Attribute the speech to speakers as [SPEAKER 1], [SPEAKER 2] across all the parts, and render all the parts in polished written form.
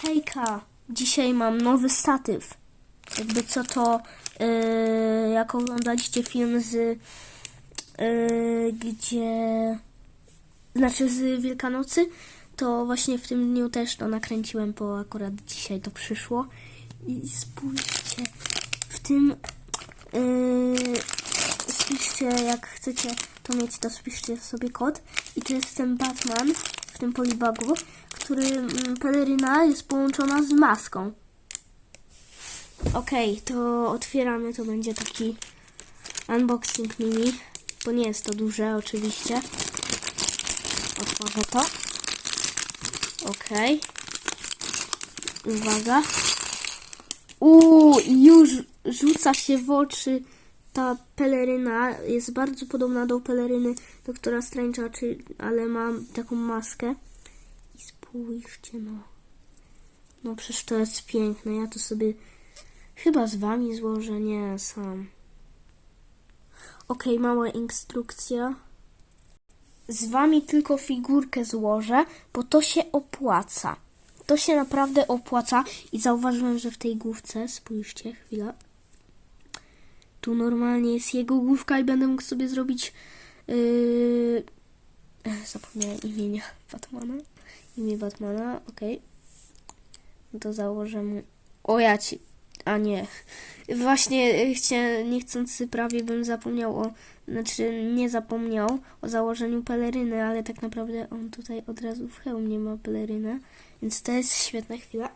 [SPEAKER 1] Hejka! Dzisiaj mam nowy statyw. Jakby co to, jak oglądaliście film z z Wielkanocy, to właśnie w tym dniu też to nakręciłem, bo akurat dzisiaj to przyszło. I spójrzcie, w tym spiszcie, jak chcecie to mieć, to spiszcie sobie kod. I to jest ten Batman w tym polibagu, który peleryna jest połączona z maską. Okej, to otwieramy, to będzie taki unboxing mini, bo nie jest to duże oczywiście. Otworzę to. Okej. Uwaga. Już rzuca się w oczy ta peleryna. Jest bardzo podobna do peleryny Doktora Strange'a, ale ma taką maskę. I spójrzcie, no. No przecież to jest piękne. Ja to sobie chyba z wami złożę, nie sam. Okej, mała instrukcja. Z wami tylko figurkę złożę, bo to się opłaca. To się naprawdę opłaca i zauważyłem, że w tej główce, spójrzcie, chwila. Tu normalnie jest jego główka i będę mógł sobie zrobić zapomniałem imienia Batmana. Imię Batmana, okej. No to założę mu... A nie. Właśnie niechcący prawie bym zapomniał nie zapomniał o założeniu peleryny, ale tak naprawdę on tutaj od razu w hełmie ma pelerynę, więc to jest świetna chwila.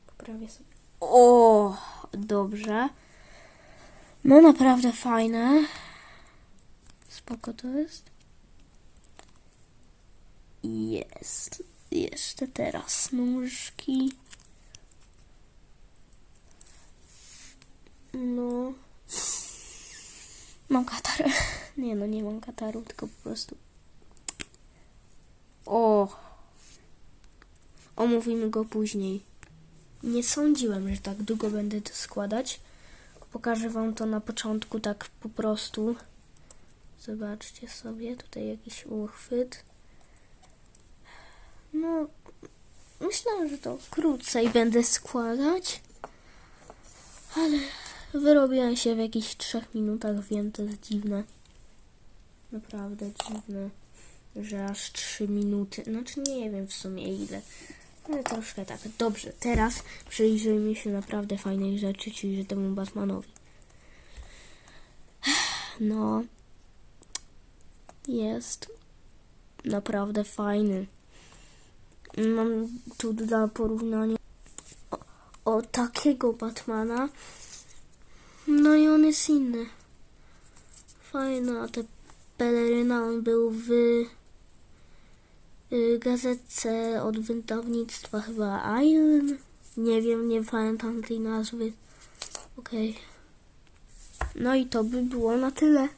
[SPEAKER 1] Poprawię sobie. O, dobrze. No naprawdę fajne. Spoko to jest. Jest. Jeszcze teraz nóżki. No. Mam katar. Nie no, nie mam kataru, tylko po prostu. Omówimy go później. Nie sądziłem, że tak długo będę to składać. Pokażę wam to na początku tak po prostu. Zobaczcie sobie, tutaj jakiś uchwyt. No, myślałem, że to krócej będę składać. Ale wyrobiłem się w jakichś 3 minutach, wiem, to jest dziwne. Naprawdę dziwne, że aż 3 minuty. Znaczy nie wiem w sumie ile. Ale troszkę tak. Dobrze, teraz przyjrzyjmy się naprawdę fajnej rzeczy, czyli że temu Batmanowi. No. Jest naprawdę fajny. Mam tu dla porównania o takiego Batmana. No i on jest inny. Fajna ta peleryna. On był w gazetce od wydawnictwa chyba Iron. Nie wiem, nie pamiętam tej nazwy. Okej. No i to by było na tyle.